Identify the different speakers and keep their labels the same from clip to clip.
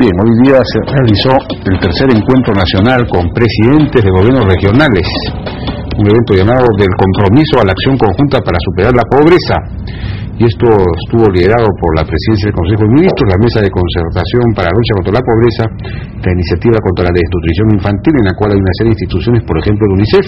Speaker 1: Bien, hoy día se realizó el tercer encuentro nacional con presidentes de gobiernos regionales, un evento llamado del compromiso a la acción conjunta para superar la pobreza, y esto estuvo liderado por la presidencia del Consejo de Ministros, la Mesa de Concertación para la Lucha contra la Pobreza, la Iniciativa contra la Desnutrición Infantil, en la cual hay una serie de instituciones, por ejemplo el UNICEF.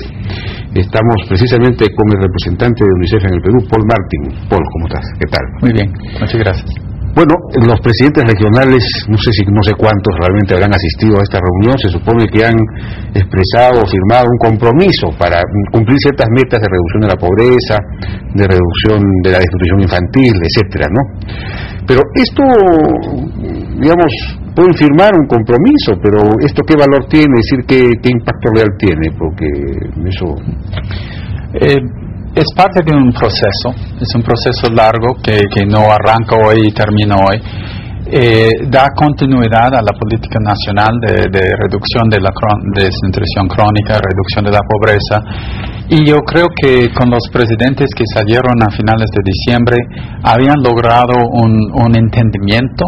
Speaker 1: Estamos precisamente con el representante de UNICEF en el Perú, Paul Martin. Paul, ¿cómo estás? ¿Qué tal?
Speaker 2: Muy bien, muchas gracias.
Speaker 1: Bueno, los presidentes regionales, no sé cuántos realmente habrán asistido a esta reunión, se supone que han expresado o firmado un compromiso para cumplir ciertas metas de reducción de la pobreza, de reducción de la desnutrición infantil, etcétera, ¿no? Pero esto, digamos, pueden firmar un compromiso, pero ¿esto qué valor tiene? Es decir, ¿qué impacto real tiene? Porque eso...
Speaker 2: Es parte de un proceso, es un proceso largo que no arranca hoy y termina hoy. Da continuidad a la política nacional de reducción de la desnutrición crónica, reducción de la pobreza. Y yo creo que con los presidentes que salieron a finales de diciembre habían logrado un entendimiento,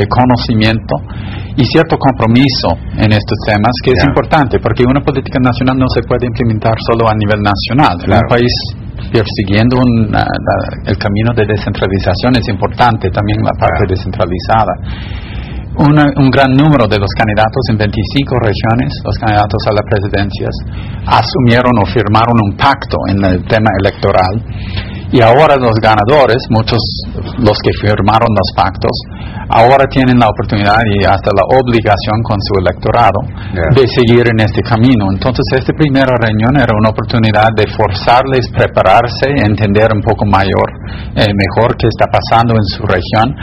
Speaker 2: conocimiento y cierto compromiso en estos temas, que es importante, porque una política nacional no se puede implementar solo a nivel nacional.
Speaker 1: Claro.
Speaker 2: Un país persiguiendo el camino de descentralización es importante, también la parte descentralizada. Un gran número de los candidatos en 25 regiones, los candidatos a las presidencias, asumieron o firmaron un pacto en el tema electoral. Y ahora los ganadores, muchos los que firmaron los pactos, ahora tienen la oportunidad y hasta la obligación con su electorado de seguir en este camino. Entonces, esta primera reunión era una oportunidad de forzarles a prepararse, entender un poco mejor qué está pasando en su región,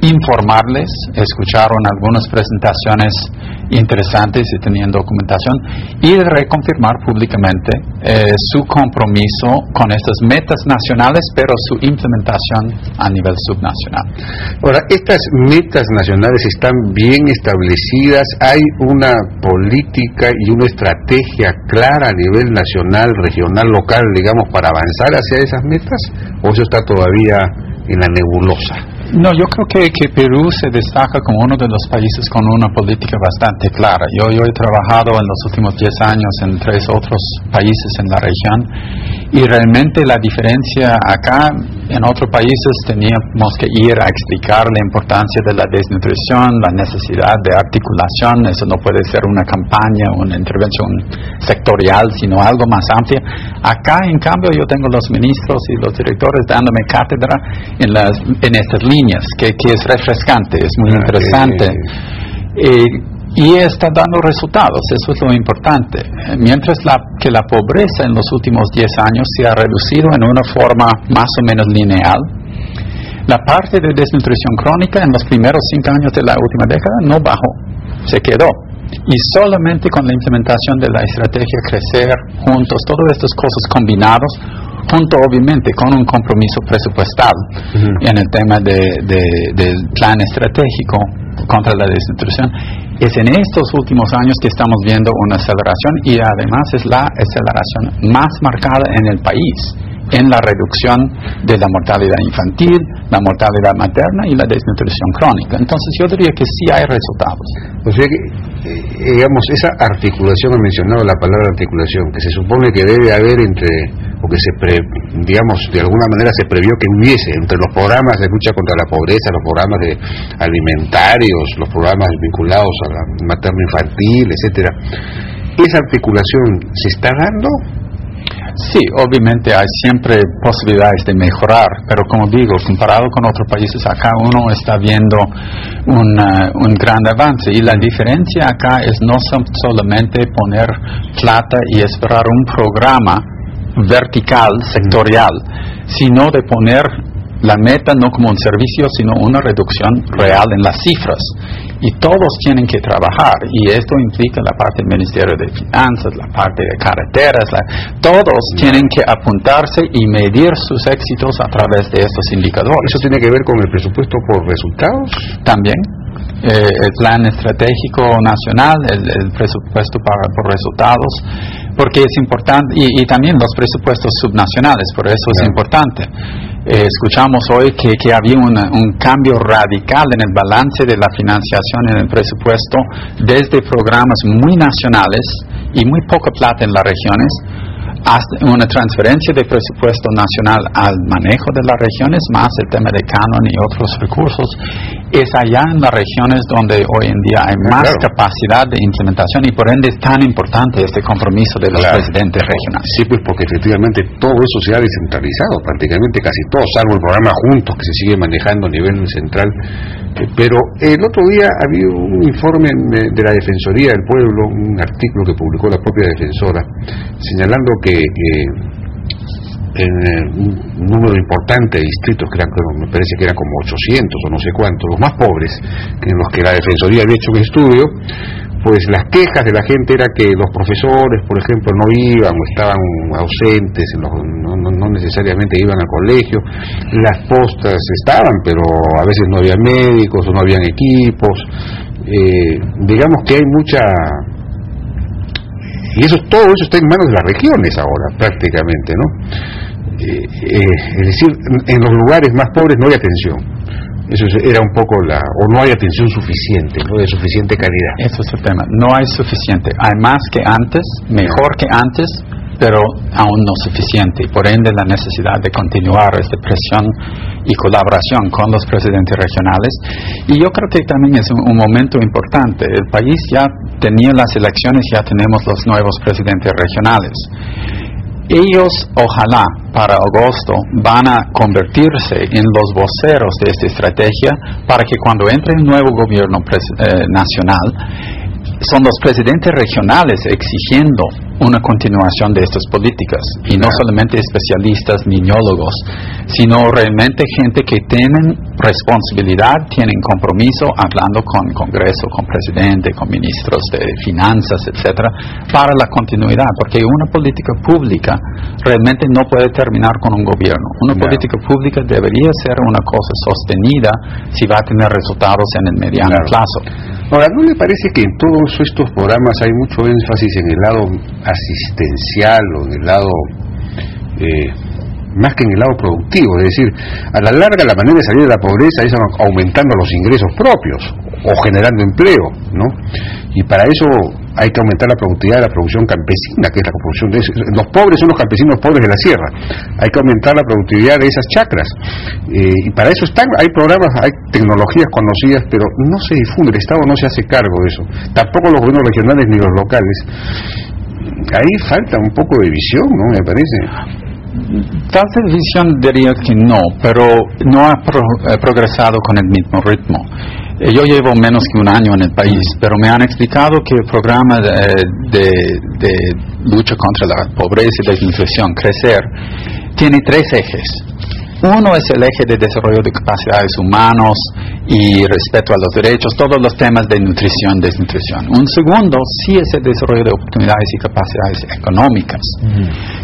Speaker 2: informarles, escucharon algunas presentaciones interesantes y tenían documentación, y reconfirmar públicamente su compromiso con estas metas nacionales, pero su implementación a nivel subnacional.
Speaker 1: Ahora, estas metas nacionales están bien establecidas, hay una política y una estrategia clara a nivel nacional, regional, local, digamos, para avanzar hacia esas metas, o eso está todavía en la nebulosa.
Speaker 2: No, yo creo que Perú se destaca como uno de los países con una política bastante clara. Yo he trabajado en los últimos 10 años en 3 otros países en la región, y realmente la diferencia acá, en otros países teníamos que ir a explicar la importancia de la desnutrición, la necesidad de articulación. Eso no puede ser una campaña, una intervención sectorial, sino algo más amplia. Acá, en cambio, yo tengo los ministros y los directores dándome cátedra en estas líneas, que es refrescante, es muy interesante. Y está dando resultados, eso es lo importante. Mientras que la pobreza en los últimos 10 años se ha reducido en una forma más o menos lineal, la parte de desnutrición crónica en los primeros 5 años de la última década no bajó, se quedó. Y solamente con la implementación de la estrategia Crecer Juntos, todas estas cosas combinados, junto obviamente con un compromiso presupuestal en el tema del plan estratégico contra la desnutrición, es en estos últimos años que estamos viendo una aceleración, y además es la aceleración más marcada en el país en la reducción de la mortalidad infantil, la mortalidad materna y la desnutrición crónica. Entonces yo diría que sí hay resultados.
Speaker 1: O sea que, digamos, esa articulación, ha mencionado la palabra articulación, que se supone que debe haber o que digamos, de alguna manera se previó que hubiese entre los programas de lucha contra la pobreza, los programas alimentarios, los programas vinculados a la materno-infantil, etcétera. ¿Esa articulación se está dando?
Speaker 2: Sí, obviamente hay siempre posibilidades de mejorar, pero como digo, comparado con otros países, acá uno está viendo un gran avance, y la diferencia acá es no solamente poner plata y esperar un programa vertical, sectorial, sino de poner la meta no como un servicio, sino una reducción real en las cifras. Y todos tienen que trabajar, y esto implica la parte del Ministerio de Finanzas, la parte de carreteras, todos tienen que apuntarse y medir sus éxitos a través de estos indicadores.
Speaker 1: ¿Eso tiene que ver con el presupuesto por resultados?
Speaker 2: También. El plan estratégico nacional, el presupuesto por resultados, porque es importante, y también los presupuestos subnacionales, por eso es importante. Escuchamos hoy que había un cambio radical en el balance de la financiación en el presupuesto desde programas muy nacionales y muy poca plata en las regiones hasta una transferencia de presupuesto nacional al manejo de las regiones, más el tema de canon y otros recursos. Es allá en las regiones donde hoy en día hay más capacidad de implementación y por ende es tan importante este compromiso de los presidentes regionales.
Speaker 1: Sí, pues porque efectivamente todo eso se ha descentralizado, prácticamente casi todo, salvo el programa Juntos que se sigue manejando a nivel central. Pero el otro día había un informe de la Defensoría del Pueblo, un artículo que publicó la propia defensora, señalando que en un número importante de distritos, que eran, me parece que eran como 800 o no sé cuántos, los más pobres, en los que la Defensoría había hecho un estudio, pues las quejas de la gente era que los profesores, por ejemplo, no iban o estaban ausentes, no necesariamente iban al colegio, las postas estaban, pero a veces no había médicos o no habían equipos, digamos que hay mucha... Y todo eso está en manos de las regiones ahora, prácticamente, ¿no? Es decir, en los lugares más pobres no hay atención. Eso era un poco o no hay atención suficiente, no de suficiente calidad.
Speaker 2: Eso es el tema, no hay suficiente. Hay más que antes, mejor que antes, pero aún no suficiente. Y por ende la necesidad de continuar esta presión y colaboración con los presidentes regionales. Y yo creo que también es un momento importante. El país ya tenía las elecciones, ya tenemos los nuevos presidentes regionales. Ellos, ojalá, para agosto, van a convertirse en los voceros de esta estrategia para que cuando entre un nuevo gobierno nacional, son los presidentes regionales exigiendo una continuación de estas políticas y no solamente especialistas, niñólogos, sino realmente gente que tienen responsabilidad, tienen compromiso, hablando con Congreso, con presidente, con ministros de finanzas, etcétera, para la continuidad, porque una política pública realmente no puede terminar con un gobierno. Una política pública debería ser una cosa sostenida si va a tener resultados en el mediano plazo.
Speaker 1: Ahora, ¿no le parece que en todos estos programas hay mucho énfasis en el lado asistencial o en el lado, más que en el lado productivo? Es decir, a la larga la manera de salir de la pobreza es aumentando los ingresos propios o generando empleo, ¿no? Y para eso hay que aumentar la productividad de la producción campesina, que es la producción de los pobres son los campesinos pobres de la sierra. Hay que aumentar la productividad de esas chacras, y para eso hay programas, hay tecnologías conocidas, pero no se difunde, el Estado no se hace cargo de eso, tampoco los gobiernos regionales ni los locales. Ahí falta un poco de visión, ¿no? Me parece.
Speaker 2: Tal visión diría que no, pero no ha progresado con el mismo ritmo. Yo llevo menos que un año en el país, pero me han explicado que el programa de lucha contra la pobreza y desnutrición, Crecer, tiene 3 ejes. Uno es el eje de desarrollo de capacidades humanos y respeto a los derechos, todos los temas de nutrición, desnutrición. Un segundo sí es el desarrollo de oportunidades y capacidades económicas,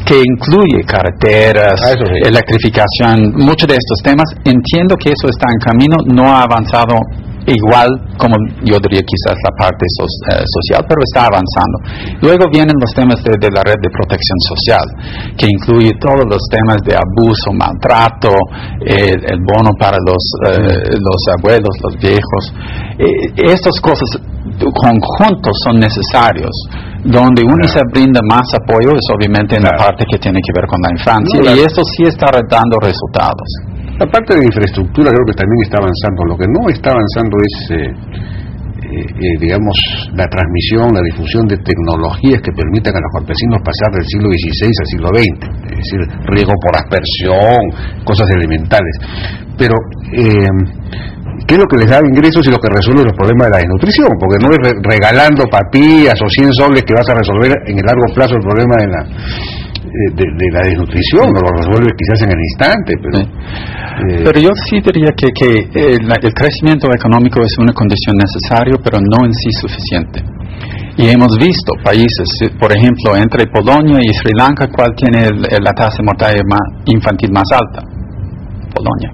Speaker 2: que incluye carreteras, electrificación, muchos de estos temas. Entiendo que eso está en camino, no ha avanzado igual como yo diría quizás la parte social, pero está avanzando. Luego vienen los temas de la red de protección social, que incluye todos los temas de abuso, maltrato, el bono para los abuelos, los viejos. Estas cosas conjuntos son necesarios. Donde UNICEF brinda más apoyo es obviamente en la parte que tiene que ver con la infancia, y esto sí está dando resultados.
Speaker 1: La parte de infraestructura creo que también está avanzando. Lo que no está avanzando es, digamos, la transmisión, la difusión de tecnologías que permitan a los campesinos pasar del siglo XVI al siglo XX. Es decir, riego por aspersión, cosas elementales. Pero, ¿qué es lo que les da ingresos y lo que resuelve los problemas de la desnutrición? Porque no es regalando papillas o 100 soles que vas a resolver en el largo plazo el problema de la desnutrición, no lo resuelve quizás en el instante,
Speaker 2: pero yo sí diría que el crecimiento económico es una condición necesaria, pero no en sí suficiente. Y hemos visto países, por ejemplo, entre Polonia y Sri Lanka, ¿cuál tiene la tasa de mortalidad infantil más alta? Polonia.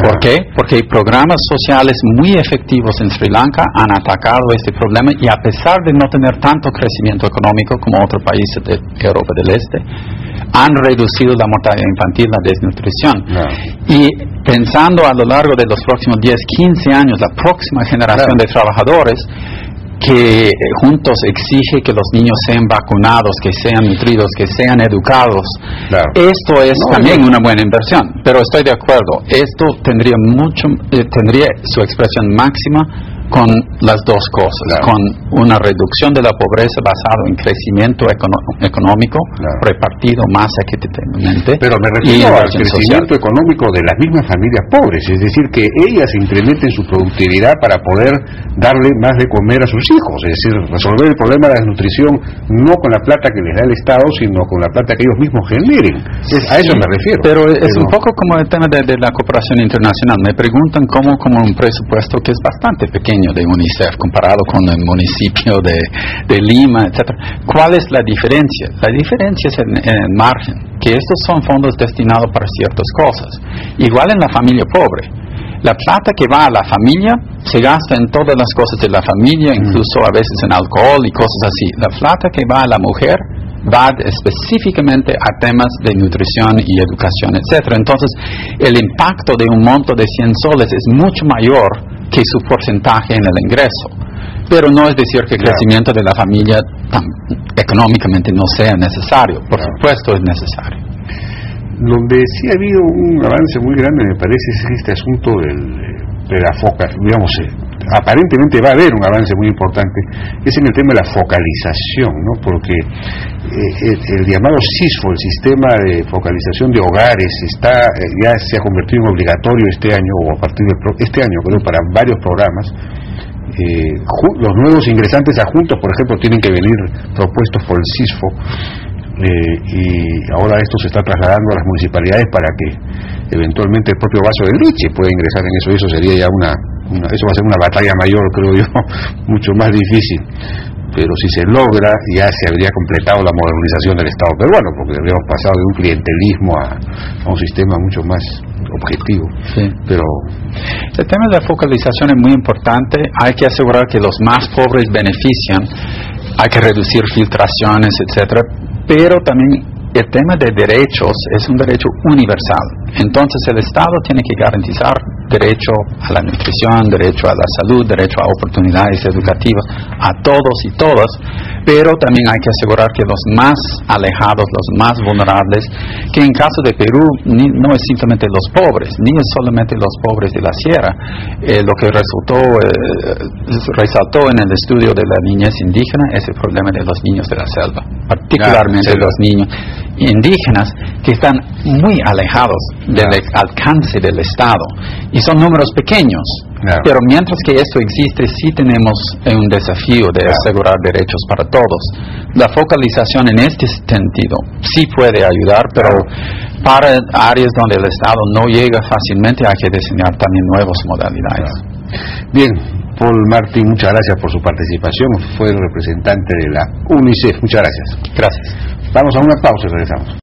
Speaker 2: ¿Por qué? Porque programas sociales muy efectivos en Sri Lanka han atacado este problema y a pesar de no tener tanto crecimiento económico como otros países de Europa del Este, han reducido la mortalidad infantil, la desnutrición. Y pensando a lo largo de los próximos 10, 15 años, la próxima generación de trabajadores que juntos exige que los niños sean vacunados, que sean nutridos, que sean educados. Esto es también una buena inversión, pero estoy de acuerdo, esto tendría su expresión máxima con las dos cosas, con una reducción de la pobreza basada en crecimiento económico, repartido más equitativamente.
Speaker 1: Pero me refiero al crecimiento económico de las mismas familias pobres, es decir, que ellas incrementen su productividad para poder darle más de comer a sus hijos, es decir, resolver el problema de la desnutrición no con la plata que les da el Estado, sino con la plata que ellos mismos generen. A eso me refiero.
Speaker 2: Pero es un poco como el tema de la cooperación internacional. Me preguntan cómo un presupuesto que es bastante pequeño de UNICEF comparado con el municipio de Lima, etcétera. ¿Cuál es la diferencia? La diferencia es en el margen, que estos son fondos destinados para ciertas cosas. Igual en la familia pobre. La plata que va a la familia se gasta en todas las cosas de la familia, incluso a veces en alcohol y cosas así. La plata que va a la mujer va específicamente a temas de nutrición y educación, etcétera. Entonces, el impacto de un monto de 100 soles es mucho mayor que su porcentaje en el ingreso. Pero no es decir que el crecimiento de la familia económicamente no sea necesario. Por supuesto es necesario.
Speaker 1: Donde sí ha habido un avance muy grande, me parece, es este asunto de la digamos, aparentemente va a haber un avance muy importante, es en el tema de la focalización, ¿no? Porque el llamado SISFO, el sistema de focalización de hogares, ya se ha convertido en obligatorio este año, o a partir de este año, creo, para varios programas. Los nuevos ingresantes adjuntos, por ejemplo, tienen que venir propuestos por el SISFO, y ahora esto se está trasladando a las municipalidades para que eventualmente el propio vaso de leche pueda ingresar en eso, y eso sería ya eso va a ser una batalla mayor, creo yo, mucho más difícil, pero si se logra ya se habría completado la modernización del Estado peruano, porque habríamos pasado de un clientelismo a un sistema mucho más objetivo. Pero
Speaker 2: el tema de la focalización es muy importante. Hay que asegurar que los más pobres benefician, hay que reducir filtraciones, etcétera, pero también el tema de derechos es un derecho universal. Entonces el Estado tiene que garantizar derecho a la nutrición, derecho a la salud, derecho a oportunidades educativas a todos y todas, pero también hay que asegurar que los más alejados, los más vulnerables, que en caso de Perú no es simplemente los pobres, ni es solamente los pobres de la sierra. Lo que resaltó en el estudio de la niñez indígena es el problema de los niños de la selva, particularmente los niños indígenas que están muy alejados del alcance del Estado, y son números pequeños, pero mientras que esto existe, sí tenemos un desafío de asegurar derechos para todos. La focalización en este sentido sí puede ayudar, pero para áreas donde el Estado no llega fácilmente hay que diseñar también nuevas modalidades.
Speaker 1: Bien, Paul Martín, muchas gracias por su participación, fue el representante de la UNICEF. Muchas gracias.
Speaker 2: Gracias.
Speaker 1: Vamos a una pausa y regresamos.